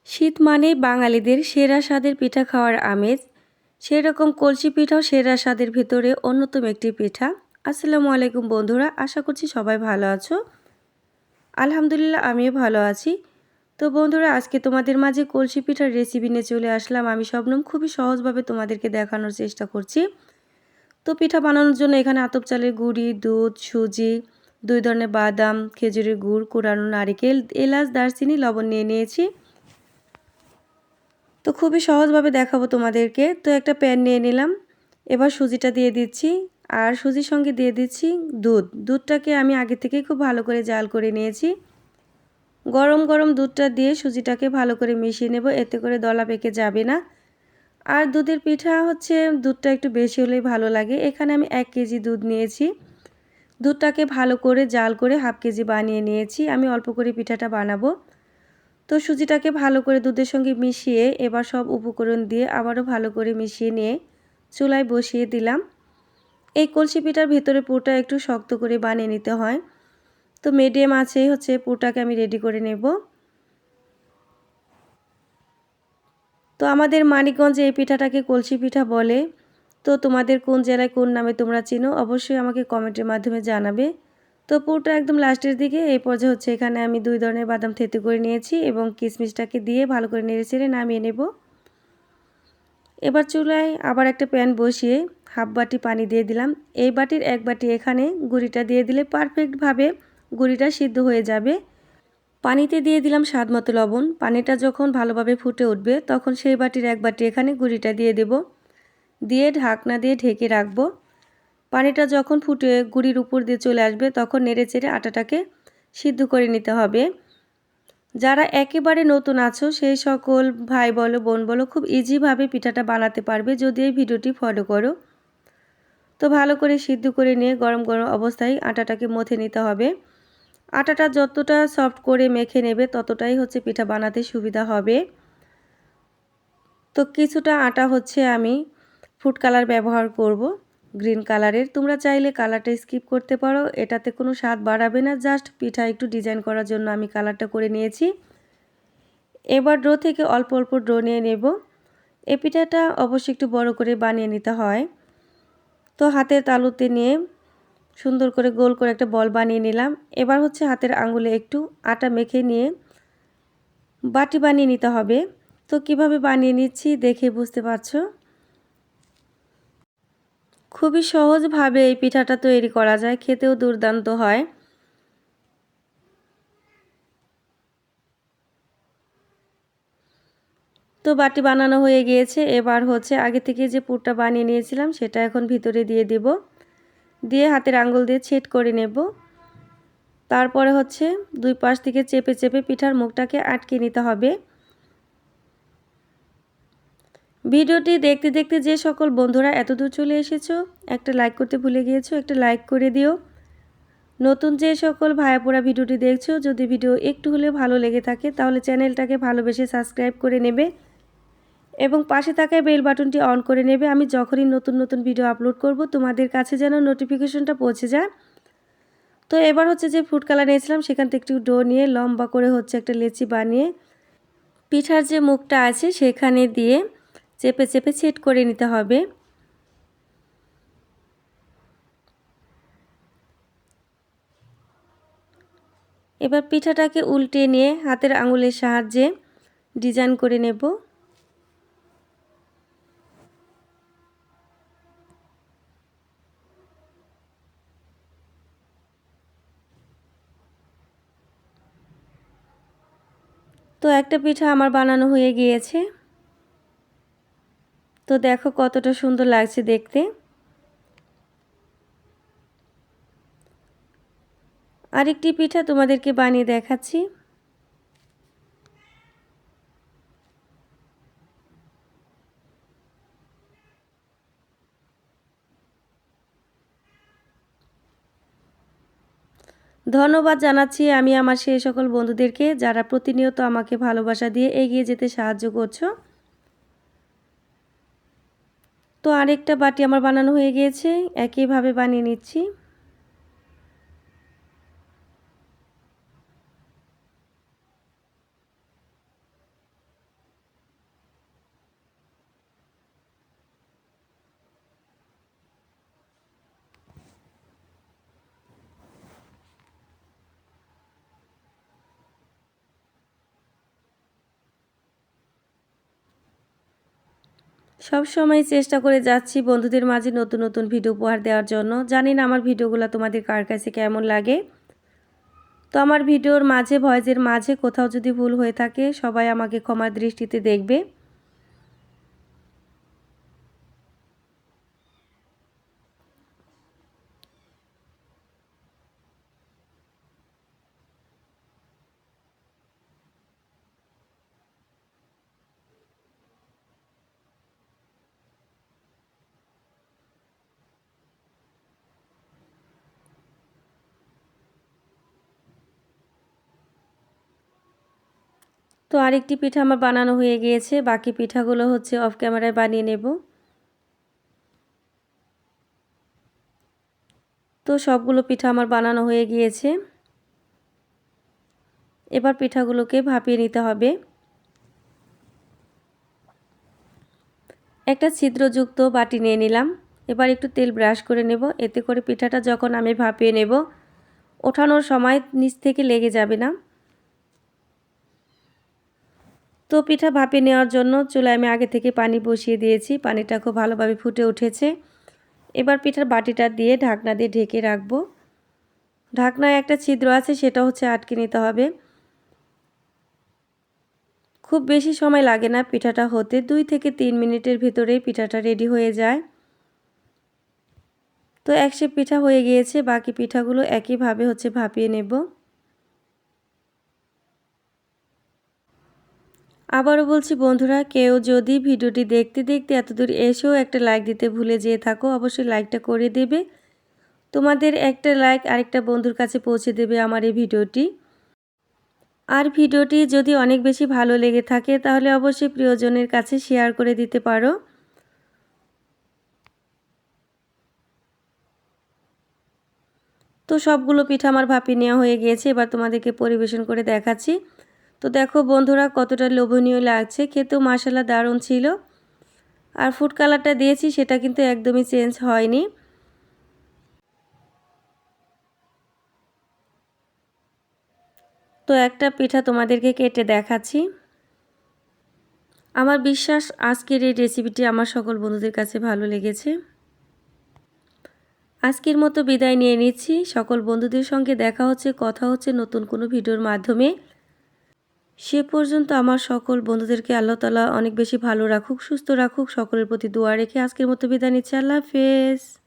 শীত মানেই বাঙালিদের সেরা স্বাদের পিঠা খাওয়ার আমেজ। সেরকম কলসি পিঠাও সেরা স্বাদের ভেতরে অন্যতম একটি পিঠা। আসসালামু আলাইকুম বন্ধুরা, আশা করছি সবাই ভালো আছো। আলহামদুলিল্লাহ আমিও ভালো আছি। তো বন্ধুরা, আজকে তোমাদের মাঝে কলসি পিঠার রেসিপি নিয়ে চলে আসলাম। আমি শবনম খুবই সহজভাবে তোমাদেরকে দেখানোর চেষ্টা করছি। তো পিঠা বানানোর জন্য এখানে আতপ চালের গুঁড়ি, দুধ, সুজি, 2 ধরনের বাদাম, খেজুরের গুড়, কোরানো নারিকেল, এলাচ, দারচিনি, লবণ নিয়ে নিয়েছি। তো খুবই সহজভাবে দেখাবো তোমাদেরকে। তো একটা প্যান নিয়ে নিলাম, এবার সুজিটা দিয়ে দিচ্ছি, আর সুজির সঙ্গে দিয়ে দিচ্ছি দুধটাকে আমি আগে থেকেই খুব ভালো করে জাল করে নিয়েছি। গরম গরম দুধটা দিয়ে সুজিটাকে ভালো করে মিশিয়ে নেব, এতে করে দলা পেকে যাবে না। আর দুধের পিঠা হচ্ছে দুধটা একটু বেশি হলেই ভালো লাগে। এখানে আমি 1 কেজি দুধ নিয়েছি। দুধটাকে ভালো করে জাল করে হাফ কেজি বানিয়ে নিয়েছি। আমি অল্প করে পিঠাটা বানাবো। তো সুজিটাকে ভালো করে দুধের সঙ্গে মিশিয়ে এবার সব উপকরণ দিয়ে আবারও ভালো করে মিশিয়ে নিয়ে চুলায় বসিয়ে দিলাম। এই কলসি পিঠার ভেতরে পুরটা একটু শক্ত করে বানিয়ে নিতে হয়। তো মিডিয়াম আঁচেই হচ্ছে পুরটাকে আমি রেডি করে নেব। তো আমাদের মানিকগঞ্জে এই পিঠাটাকে কলসি পিঠা বলে। তো তোমাদের কোন জেলায় কোন নামে তোমরা চিনো অবশ্যই আমাকে কমেন্টের মাধ্যমে জানাবে। তো পুরটা একদম লাস্টের দিকে এই পর্যায়ে হচ্ছে এখানে আমি 2 ধরনের বাদাম থেঁতো করে নিয়েছি এবং কিশমিশটাকে দিয়ে ভালো করে নেড়েচেড়ে নামিয়ে নেব। এবার চুলায় আবার একটা প্যান বসিয়ে হাফ বাটি পানি দিয়ে দিলাম। এই বাটির 1 বাটি এখানে গুঁড়িটা দিয়ে দিলে পারফেক্টভাবে গুঁড়িটা সিদ্ধ হয়ে যাবে। পানিতে দিয়ে দিলাম স্বাদ মতো লবণ। পানিটা যখন ভালোভাবে ফুটে উঠবে তখন সেই বাটির 1 বাটি এখানে গুঁড়িটা দিয়ে দেব। দিয়ে ঢাকনা দিয়ে ঢেকে রাখবো। পানিটা যখন ফুটে গুঁড়ির উপর দিয়ে চলে আসবে তখন নেড়েচেড়ে আটাটাকে সিদ্ধ করে নিতে হবে। যারা একেবারে নতুন আছো সেই সকল ভাই বলো বোন বলো খুব ইজিভাবে পিঠাটা বানাতে পারবে যদি এই ভিডিওটি ফলো করো। তো ভালো করে সিদ্ধ করে নিয়ে গরম গরম অবস্থায় আটাটাকে মথে নিতে হবে। আটাটা যতটা সফট করে মেখে নেবে ততটাই হচ্ছে পিঠা বানাতে সুবিধা হবে। তো কিছুটা আটা হচ্ছে আমি ফুড কালার ব্যবহার করব, গ্রিন কালারের। তোমরা চাইলে কালারটা স্কিপ করতে পারো, এটাতে কোনো স্বাদ বাড়াবে না, জাস্ট পিঠা একটু ডিজাইন করার জন্য আমি কালারটা করে নিয়েছি। এবার ডো থেকে অল্প অল্প ডো নিয়ে নেব। এই পিঠাটা অবশ্যই একটু বড় করে বানিয়ে নিতে হয়। তো হাতের তালুতে নিয়ে সুন্দর করে গোল করে একটা বল বানিয়ে নিলাম। এবার হচ্ছে হাতের আঙ্গুলে একটু আটা মেখে নিয়ে বাটি বানিয়ে নিতে হবে। তো কিভাবে বানিয়ে নিচ্ছি দেখে বুঝতে পারছো। খুবই সহজভাবে এই পিঠাটা তৈরি করা যায়, খেতেও দুর্দান্ত হয়। তো বাটি বানানো হয়ে গিয়েছে। এবার হচ্ছে আগে থেকে যে পুরটা বানিয়ে নিয়েছিলাম সেটা এখন ভিতরে দিয়ে দেব। দিয়ে হাতের আঙ্গুল দিয়ে ছেদ করে নেব। তারপরে হচ্ছে 2 পাশ থেকে চেপে চেপে পিঠার মুখটাকে আটকে নিতে হবে। ভিডিওটি দেখতে দেখতে যে সকল বন্ধুরা এতদূর চলে এসেছো, একটা লাইক করতে ভুলে গিয়েছো, একটা লাইক করে দিও। নতুন যে সকল ভাইয়াপুরা ভিডিওটি দেখছো, যদি ভিডিও একটু হলেও ভালো লেগে থাকে তাহলে চ্যানেলটাকে ভালোবেসে সাবস্ক্রাইব করে নেবে এবং পাশে থাকা বেল বাটনটি অন করে নেবে। আমি যখনই নতুন নতুন ভিডিও আপলোড করব তোমাদের কাছে যেন নোটিফিকেশনটা পৌঁছে যায়। তো এবার হচ্ছে যে ফুড কালার নিয়েছিলাম সেখান থেকে একটু ডো নিয়ে লম্বা করে হচ্ছে একটা লেচি বানিয়ে পিঠার যে মুখটা আছে সেখানে দিয়ে চেপে চেপে সেট করে নিতে হবে। এবার পিঠাটাকে উল্টে নিয়ে হাতের আঙুলের সাহায্যে ডিজাইন করে নেব। তো একটা পিঠা আমার বানানো হয়ে গিয়েছে। তো দেখো কতটা সুন্দর লাগছে দেখতে। আরেকটি পিঠা তোমাদেরকে বানিয়ে দেখাচ্ছি। ধন্যবাদ জানাচ্ছি আমি আমার সেই সকল বন্ধুদেরকে যারা প্রতিনিয়ত আমাকে ভালোবাসা দিয়ে এগিয়ে যেতে সাহায্য করছো। তো আরেকটা বাটি আমার বানানো হয়ে গিয়েছে, একইভাবে বানিয়ে নিচ্ছি। সব সময় চেষ্টা করে যাচ্ছি বন্ধুদের মাঝে নতুন নতুন ভিডিও উপহার দেওয়ার জন্য। জানি না আমার ভিডিওগুলো তোমাদের কার কাছে কেমন লাগে। তো আমার ভিডিওর মাঝে ভয়েসের মাঝে কোথাও যদি ভুল হয়ে থাকে সবাই আমাকে ক্ষমার দৃষ্টিতে দেখবে। তো আরেকটি পিঠা আমার বানানো হয়ে গিয়েছে, বাকি পিঠাগুলো হচ্ছে অফ ক্যামেরায় বানিয়ে নেব। তো সবগুলো পিঠা আমার বানানো হয়ে গিয়েছে। এবার পিঠাগুলোকে ভাপিয়ে নিতে হবে। একটা ছিদ্রযুক্ত বাটি নিয়ে নিলাম। এবার একটু তেল ব্রাশ করে নেব, এতে করে পিঠাটা যখন আমি ভাপিয়ে নেব ওঠানোর সময় নিচ থেকে লেগে যাবে না। তো পিঠা ভাপিয়ে নেওয়ার জন্য চুলায় আমি আগে থেকে পানি বসিয়ে দিয়েছি, পানিটা খুব ভালোভাবে ফুটে উঠেছে। এবার পিঠার বাটিটা দিয়ে ঢাকনা দিয়ে ঢেকে রাখবো। ঢাকনায় একটা ছিদ্র আছে, সেটা হচ্ছে আটকে নিতে হবে। খুব বেশি সময় লাগে না পিঠাটা হতে, 2 থেকে 3 মিনিটের ভিতরেই পিঠাটা রেডি হয়ে যায়। তো এক শেপ পিঠা হয়ে গিয়েছে, বাকি পিঠাগুলো একইভাবে হচ্ছে ভাপিয়ে নেব। আবারও বলছি বন্ধুরা, কেউ যদি ভিডিওটি দেখতে দেখতে এতদূর এসেও একটা লাইক দিতে ভুলে যেয়ে থাকো, অবশ্যই লাইকটা করে দেবে। তোমাদের একটা লাইক আরেকটা বন্ধুর কাছে পৌঁছে দেবে আমার এই ভিডিওটি। আর ভিডিওটি যদি অনেক বেশি ভালো লেগে থাকে তাহলে অবশ্যই প্রিয়জনের কাছে শেয়ার করে দিতে পারো। তো সবগুলো পিঠা আমার ভাপিয়ে নেওয়া হয়ে গিয়েছে, এবার তোমাদেরকে পরিবেশন করে দেখাচ্ছি। তো দেখো বন্ধুরা কতটা লোভনীয় লাগছে, খেতেও মাশাআল্লাহ দারুণ ছিল। আর ফুড কালারটা দিয়েছি সেটা কিন্তু একদমই চেঞ্জ হয়নি। তো একটা পিঠা তোমাদেরকে কেটে দেখাচ্ছি। আমার বিশ্বাস আজকের এই রেসিপিটি আমার সকল বন্ধুদের কাছে ভালো লেগেছে। আজকের মতো বিদায় নিয়ে নিচ্ছি। সকল বন্ধুদের সঙ্গে দেখা হচ্ছে, কথা হচ্ছে নতুন কোনো ভিডিওর মাধ্যমে। সে পর্যন্ত আমার সকল বন্ধুদেরকে আল্লাহ তাআলা অনেক বেশি ভালো রাখুক, সুস্থ রাখুক, সকলের প্রতি দোয়া রেখে আজকের মতো বিদায় নিচ্ছি। আল্লাহ হাফেজ।